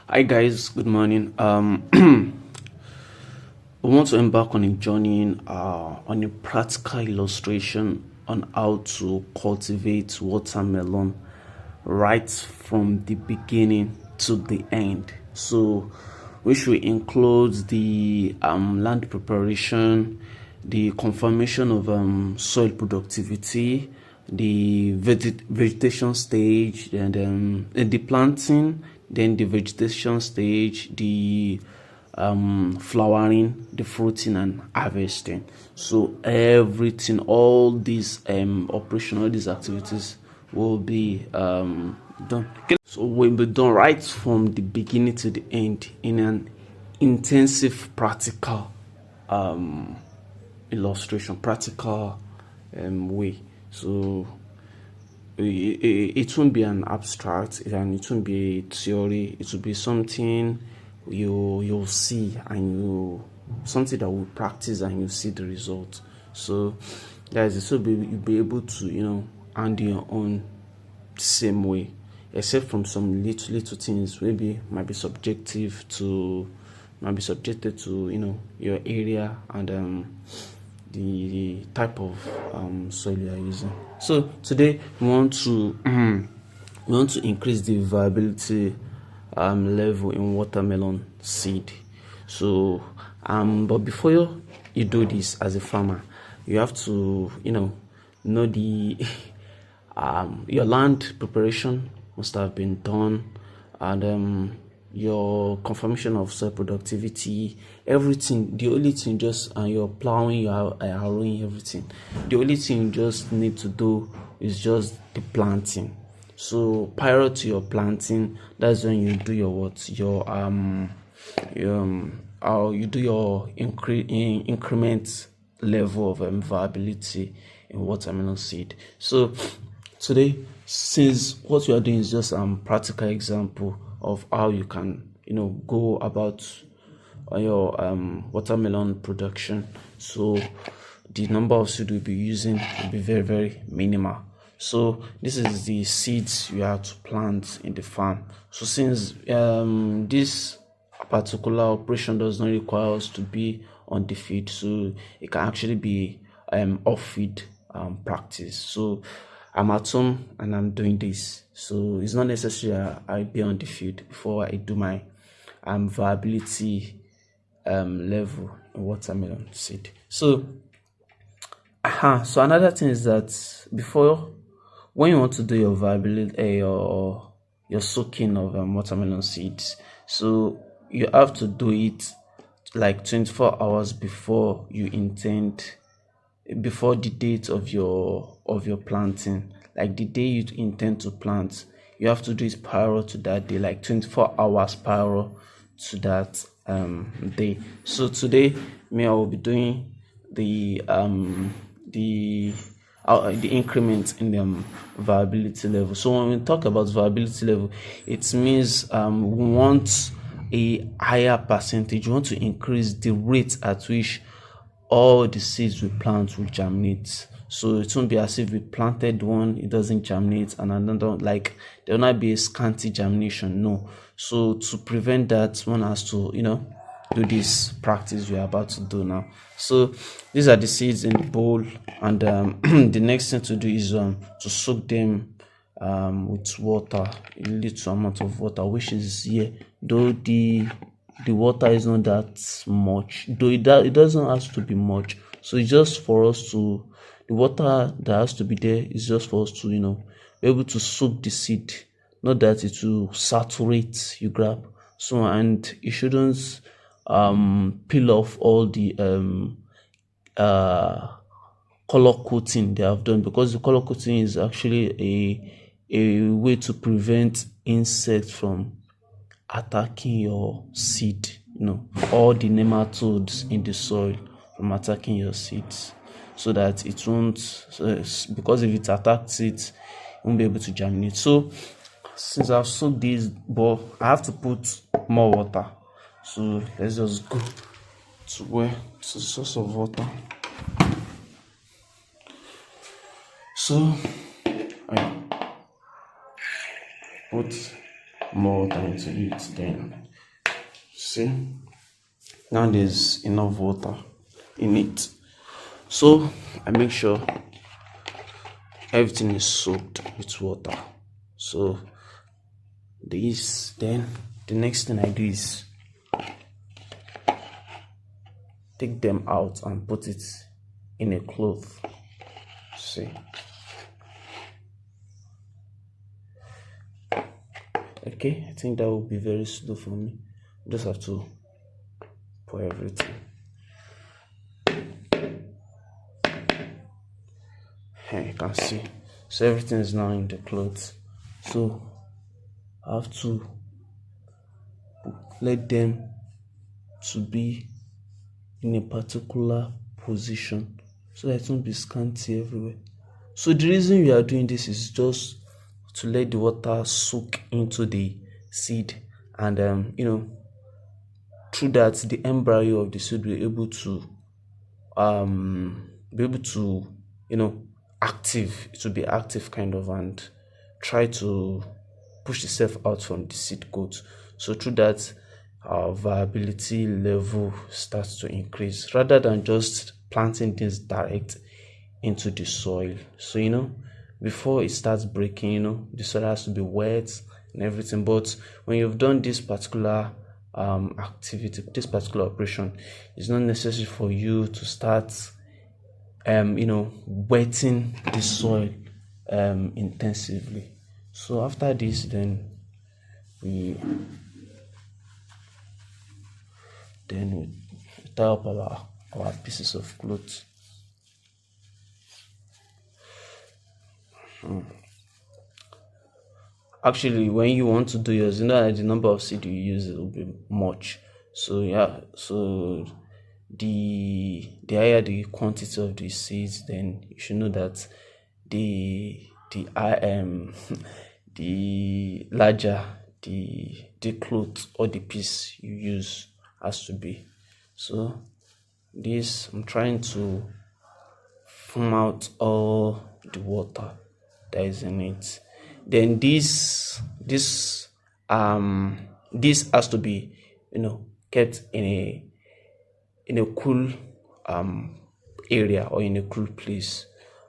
Hi guys, good morning. We want to embark on a journey on a practical illustration on how to cultivate watermelon right from the beginning to the end. So, which will include the land preparation, the confirmation of soil productivity, the vegetation stage, and the planting, then the vegetation stage, the flowering, the fruiting, and harvesting. So everything, all these operation, all these activities will be done. So will be done right from the beginning to the end in an intensive practical illustration, practical way. So it won't be an abstract and it won't be a theory. It will be something you'll see and you something that will practice and you see the result. So guys, so you'll be able to handle your own same way, except from some little things maybe might be subjective to might be subjected to your area and the type of soil you are using. So today we want to we want to increase the viability level in watermelon seed. So but before you do this as a farmer, you have to know the your land preparation must have been done, and your confirmation of soil productivity, everything. The only thing just you're plowing, you're harrowing everything. The only thing you just need to do is just the planting. So prior to your planting, that's when you do your what you do your increment level of viability in watermelon seed. So today, since what we are doing is just practical example of how you can go about your watermelon production. So the number of seed we'll be using will be very, very minimal. So this is the seeds you have to plant in the farm. So since this particular operation does not require us to be on the field, so it can actually be off field practice. So I'm at home and I'm doing this, so it's not necessary I be on the field before I do my viability level in watermelon seed. So so another thing is that before, when you want to do your viability your soaking of watermelon seeds, so you have to do it like 24 hours before you intend, before the date of your planting. Like the day you intend to plant, you have to do it prior to that day, like 24 hours prior to that day. So today I will be doing the increment in the viability level. So when we talk about viability level, it means we want a higher percentage. We want to increase the rate at which all the seeds we plant will germinate. So it won't be as if we planted one, it doesn't germinate, and another, like there will not be a scanty germination. No. So to prevent that, one has to do this practice we are about to do now. So these are the seeds in the bowl, and the next thing to do is to soak them with water, a little amount of water, which is here. Though the water is not that much, though it doesn't have to be much. So it's just for us to, the water that has to be there is just for us to be able to soak the seed, not that it will saturate, you grab. So, and it shouldn't peel off all the color coating they have done, because the color coating is actually a way to prevent insects from attacking your seed, all the nematodes in the soil from attacking your seeds, so that it won't, because if it attacks it, it won't be able to germinate. So since I've soaked this, but I have to put more water. So let's just go to the source of water. So I put more water into it. Then see, now there's enough water in it. So I make sure everything is soaked with water. So then the next thing I do is take them out and put it in a cloth. See. Okay, I think that will be very slow for me. Just have to pour everything. Here you can see. So everything is now in the cloth. So I have to let them to be in a particular position so that it won't be scanty everywhere. So the reason we are doing this is just to let the water soak into the seed, and through that the embryo of the seed will be able to active. It will be active kind of, and try to push itself out from the seed coat. So through that, our viability level starts to increase rather than just planting things direct into the soil. So before it starts breaking, the soil has to be wet and everything. But when you've done this particular activity, this particular operation, it's not necessary for you to start wetting the soil intensively. So after this, then we tie up our pieces of cloth. Actually, when you want to do yours, the number of seed you use will be much. So the higher the quantity of the seeds, then you should know that the the larger the cloth or the piece you use has to be. So this, I'm trying to foam out all the water that is in it. Then this has to be kept in a cool area or in a cool place,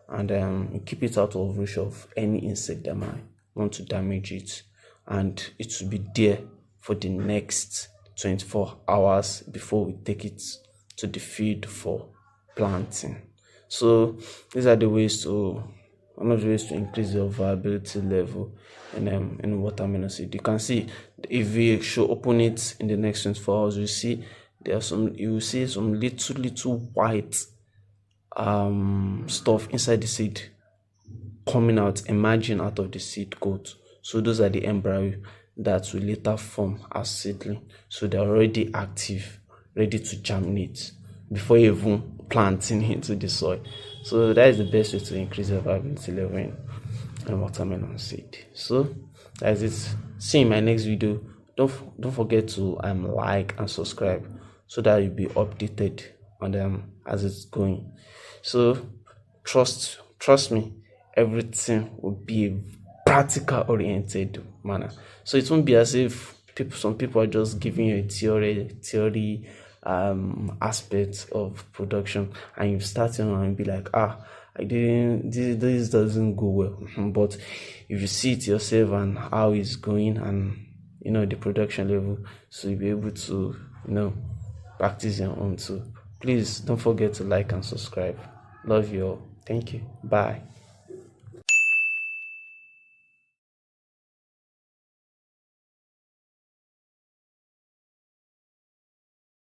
and keep it out of reach of any insect that might want to damage it, and it will be there for the next 24 hours before we take it to the field for planting. So these are one of the ways to increase your viability level in watermelon seed. You can see, if we should open it in the next 24 hours, you will see some little white stuff inside the seed emerging out of the seed coat. So those are the embryo that will later form as seedling. So they're already active, ready to germinate before even planting into the soil. So that is the best way to increase your viability level in watermelon seed. So that's it. See you in my next video. Don't forget to like and subscribe so that you'll be updated on them as it's going. So trust me, everything will be a practical oriented manner. So it won't be as if some people are just giving you a theory aspect of production, and you start and be like, this doesn't go well. But if you see it yourself and how it's going, and the production level, so you'll be able to practice your own too. Please don't forget to like and subscribe. Love you all. Thank you. Bye.